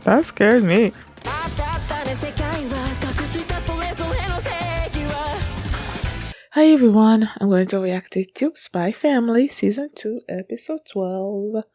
That scared me. Hi everyone, I'm going to react to Spy Family Season 2, Episode 12,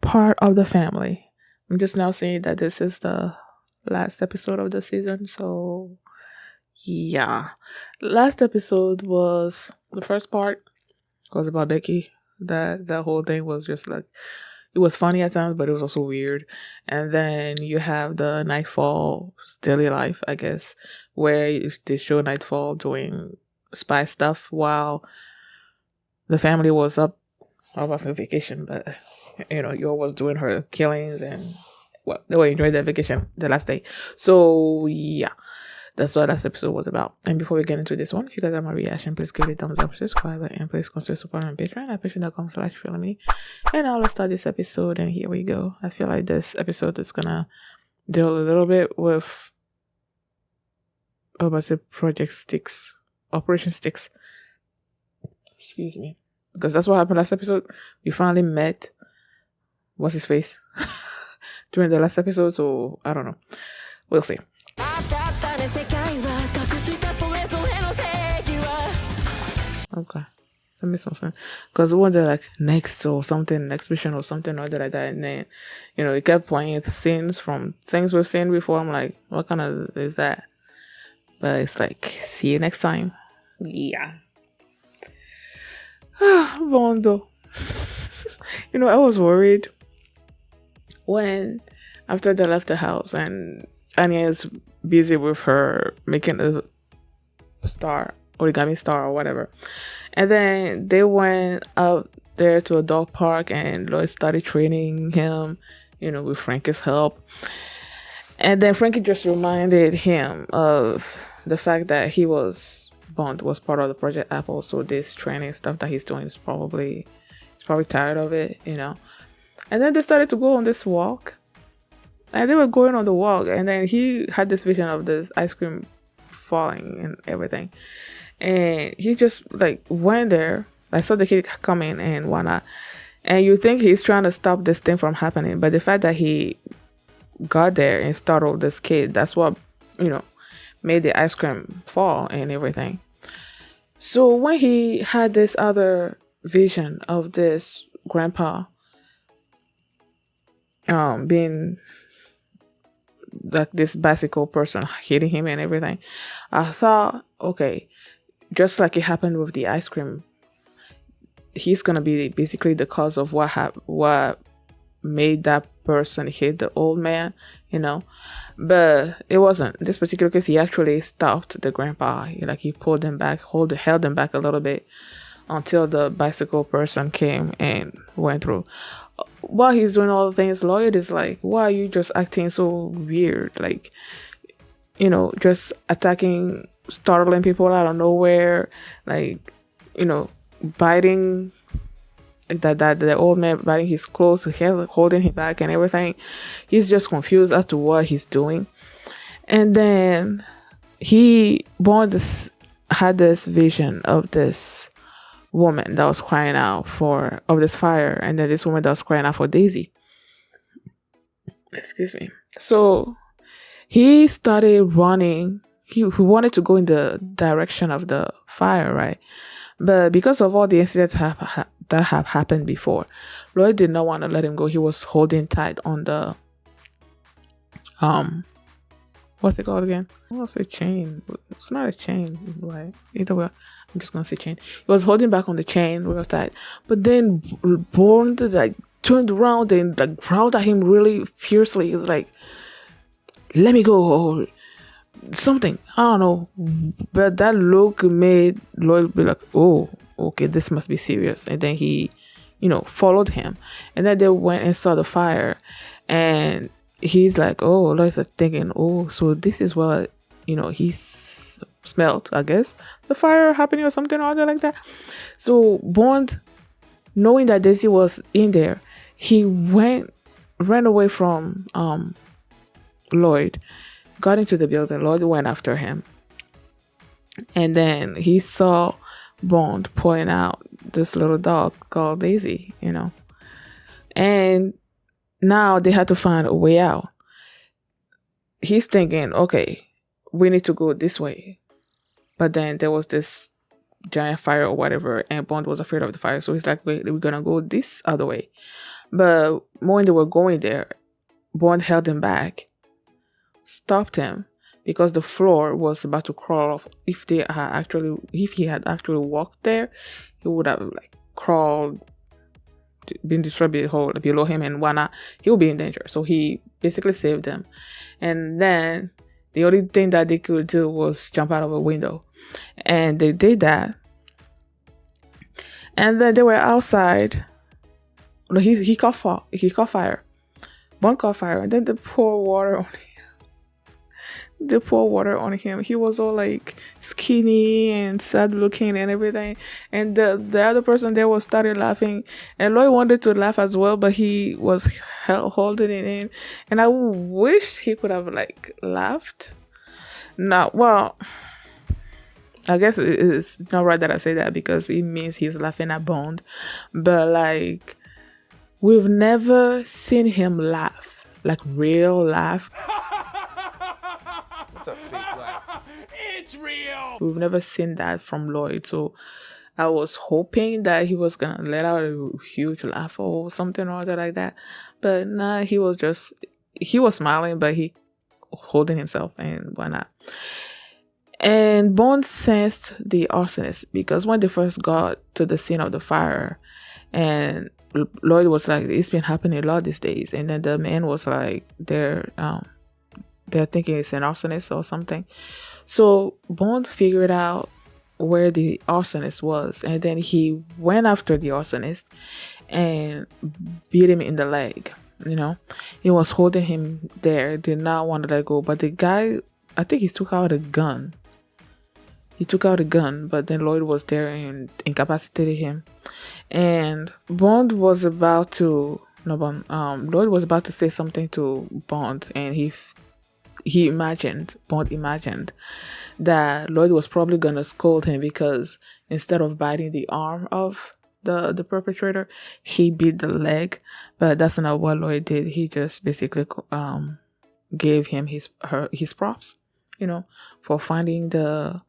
Part of the Family. I'm just now saying that this is the last episode of the season, so yeah. Last episode was, the first part was about Becky. That whole thing was just like, it was funny at times, but it was also weird. And then you have the Nightfall daily life, I guess, where they show Nightfall doing spy stuff while the family was up. I was on vacation, but you was doing her killings and they were enjoying their vacation the last day. So yeah, that's what last episode was about. And before we get into this one, if you guys have my reaction, please give it a thumbs up, subscribe, and please consider supporting on Patreon at patreon.com/feelingme. And now let's start this episode, and here we go. I feel like this episode is gonna deal a little bit with Project Sticks. Operation Sticks. Excuse me. Because that's what happened last episode. We finally met what's his face during the last episode, so I don't know. We'll see. Okay. That makes some sense. Because one day like next or something, next mission or something or other like that, and then it kept playing scenes from things we've seen before. I'm like, what kind of is that? But it's like, see you next time. Yeah. Bondo. I was worried when after they left the house and Anya is busy with her making a origami star or whatever. And then they went out there to a dog park and Lloyd started training him, with Frankie's help. And then Frankie just reminded him of the fact that Bond was part of the Project Apple, so this training stuff that he's doing he's probably tired of it, And then they started to go on this walk, and they were going on the walk, and then he had this vision of this ice cream falling and everything, and he just like went there. I saw the kid coming and whatnot, and you think he's trying to stop this thing from happening, but the fact that he got there and startled this kid, that's what made the ice cream fall and everything. So when he had this other vision of this grandpa being like this bicycle person hitting him and everything, I thought, okay, just like it happened with the ice cream, he's gonna be basically the cause of what made that person hit the old man, but it wasn't. In this particular case, he actually stopped the grandpa. He pulled him back, held him back a little bit until the bicycle person came and went through. While he's doing all the things, Lloyd is like, why are you just acting so weird? Like, just attacking, startling people out of nowhere, like, biting that the old man, biting his clothes, holding him back and everything. He's just confused as to what he's doing. And then Bond had this vision of this woman that was crying out of this fire, and then this woman that was crying out for Daisy. Excuse me. So he started running. He wanted to go in the direction of the fire, right? But because of all the incidents that have happened before, Lloyd did not want to let him go. He was holding tight on the what's it called again? I want to say chain. It's not a chain, right? Either way, I'm just gonna say chain. He was holding back on the chain real tight, but then Bond turned around and growled at him really fiercely. He was like, "Let me go," or something. I don't know, but that look made Lloyd be like, "Oh, okay, this must be serious." And then he, followed him, and then they went and saw the fire, and he's like, oh, Lloyd's thinking, oh, so this is what he smelled, I guess, the fire happening or something or other like that. So Bond, knowing that Daisy was in there, he ran away from Lloyd, got into the building. Lloyd went after him, And then he saw Bond pulling out this little dog called Daisy, and now they had to find a way out. He's thinking, okay, we need to go this way. But then there was this giant fire or whatever, and Bond was afraid of the fire. So he's like, wait, we're gonna go this other way. But when they were going there, Bond held him back, stopped him, because the floor was about to crawl off. If he had actually walked there, he would have like crawled, been destroyed below him, and whatnot. He would be in danger. So he basically saved them. And then the only thing that they could do was jump out of a window. And they did that. And then they were outside. No, he caught fire. One caught fire, and then they pour water on him. He was all like skinny and sad looking and everything. And the other person there was started laughing, and Lloyd wanted to laugh as well, but he was holding it in. And I wish he could have like laughed. Now, well, I guess it's not right that I say that, because it means he's laughing at Bond. But like, we've never seen him laugh, like real laugh. It's a fake laugh. It's real. We've never seen that from Lloyd. So I was hoping that he was gonna let out a huge laugh or something or other like that. But nah, he was smiling, but he holding himself, and why not? And Bond sensed the arsonist, because when they first got to the scene of the fire, and Lloyd was like, it's been happening a lot these days. And then the man was like, they're thinking it's an arsonist or something. So Bond figured out where the arsonist was, and then he went after the arsonist and beat him in the leg. He was holding him there, did not want to let go. But the guy, I think he took out a gun. But then Lloyd was there and incapacitated him. And Bond was about to, no, Lloyd was about to say something to Bond, and Bond imagined that Lloyd was probably gonna scold him, because instead of biting the arm of the perpetrator, he beat the leg. But that's not what Lloyd did. He just basically gave him his props, for finding the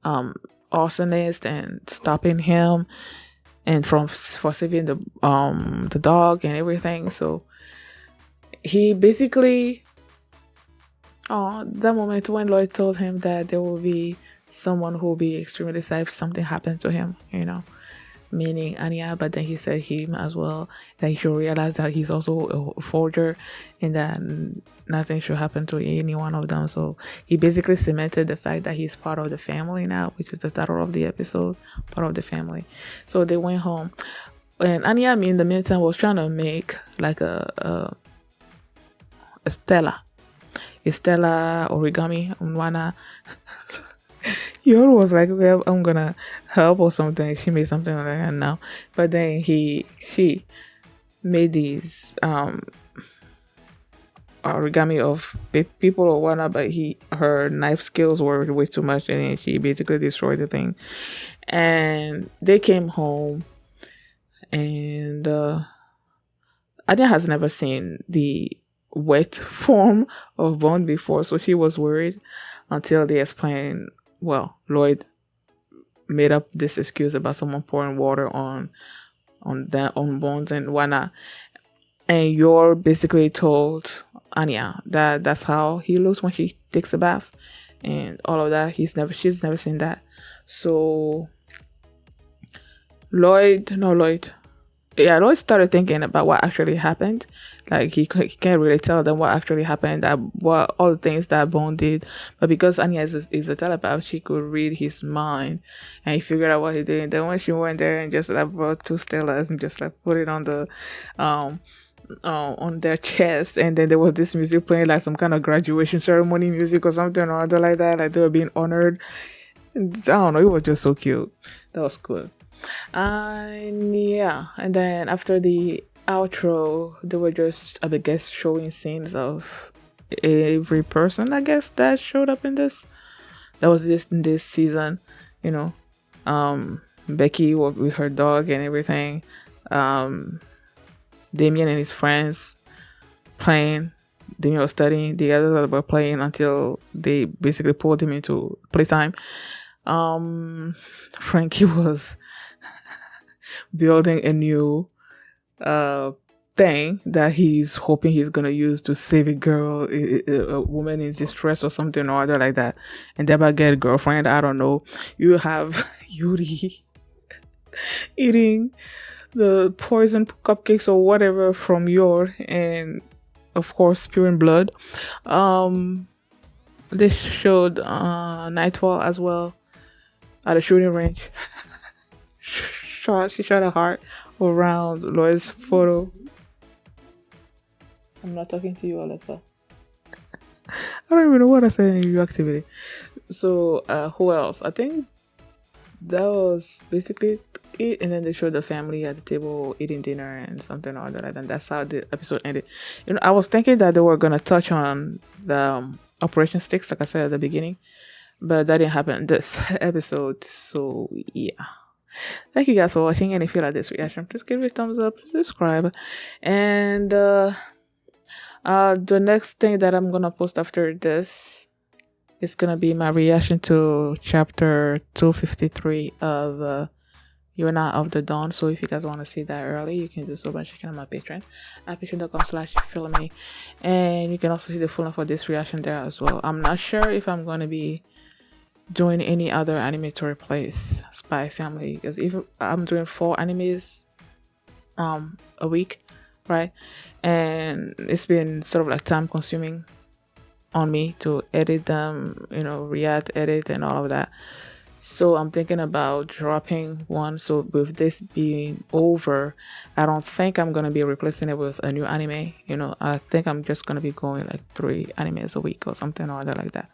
arsonist and stopping him, and for saving the dog and everything. So he basically, that moment when Lloyd told him that there will be someone who will be extremely sad if something happened to him, meaning Anya. But then he said him as well, that he should realize that he's also a forger, and that nothing should happen to any one of them. So he basically cemented the fact that he's part of the family now, which is the title of the episode, part of the family. So they went home, and Anya, in the meantime, was trying to make like a Stella origami. Yoru was like, okay, I'm gonna help or something. She made something like that now. But then she made these origami of people or whatnot, but her knife skills were way too much, and then she basically destroyed the thing. And they came home, and Anya has never seen the wet form of Bond before, so she was worried until they explained. Well, Lloyd made up this excuse about someone pouring water on Bond and whatnot, and you're basically told Anya that that's how he looks when she takes a bath and all of that. She's never seen that. So Lloyd started thinking about what actually happened. Like he can't really tell them what actually happened, what all the things that Bond did. But because Anya is a telepath, she could read his mind, and he figured out what he did. And then when she went there and just like brought two Stellas and just like put it on the on their chest, and then there was this music playing, like some kind of graduation ceremony music or something or other like that, like they were being honored. I don't know, it was just so cute. That was cool. And then after the outro, they were just, I guess, showing scenes of every person, I guess, that showed up in this. That was this season, you know. Becky with her dog and everything. Um, Damien and his friends playing. Damien was studying. The others were playing until they basically pulled him into playtime. Um, Frankie was building a new uh thing that he's hoping he's gonna use to save a girl, a woman in distress or something or other like that, and thereby get a girlfriend. I don't know. You have Yuri eating the poison cupcakes or whatever from your, and of course spewing blood. Um, they showed Nightfall as well at a shooting range. She shot a heart around Lois' photo. I'm not talking to you, Alexa. I don't even know what I said in your activity. So, who else? I think that was basically it. And then they showed the family at the table eating dinner and something or other. And that's how the episode ended. I was thinking that they were gonna touch on the Operation Sticks, like I said at the beginning, but that didn't happen in this episode. So yeah. Thank you guys for watching. And if you like this reaction, please give it a thumbs up, subscribe, and the next thing that I'm gonna post after this is gonna be my reaction to chapter 253 of Yona of the Dawn. So if you guys want to see that early, you can do so by checking out my Patreon at patreon.com/filmy, and you can also see the full length for this reaction there as well. I'm not sure if I'm gonna be doing any other anime to replace Spy Family, because if I'm doing 4 animes a week, right, and it's been sort of like time consuming on me to edit them, react, edit, and all of that. So I'm thinking about dropping one. So with this being over, I don't think I'm gonna be replacing it with a new anime. I think I'm just gonna be going like 3 animes a week or something or other like that.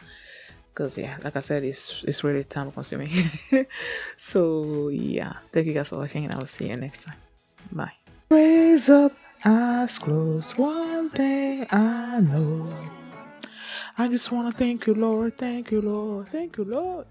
Because yeah, like I said, it's really time consuming. So yeah, thank you guys for watching, and I will see you next time. Bye. Raise up, eyes closed. One thing I know. I just wanna thank you, Lord. Thank you, Lord. Thank you, Lord.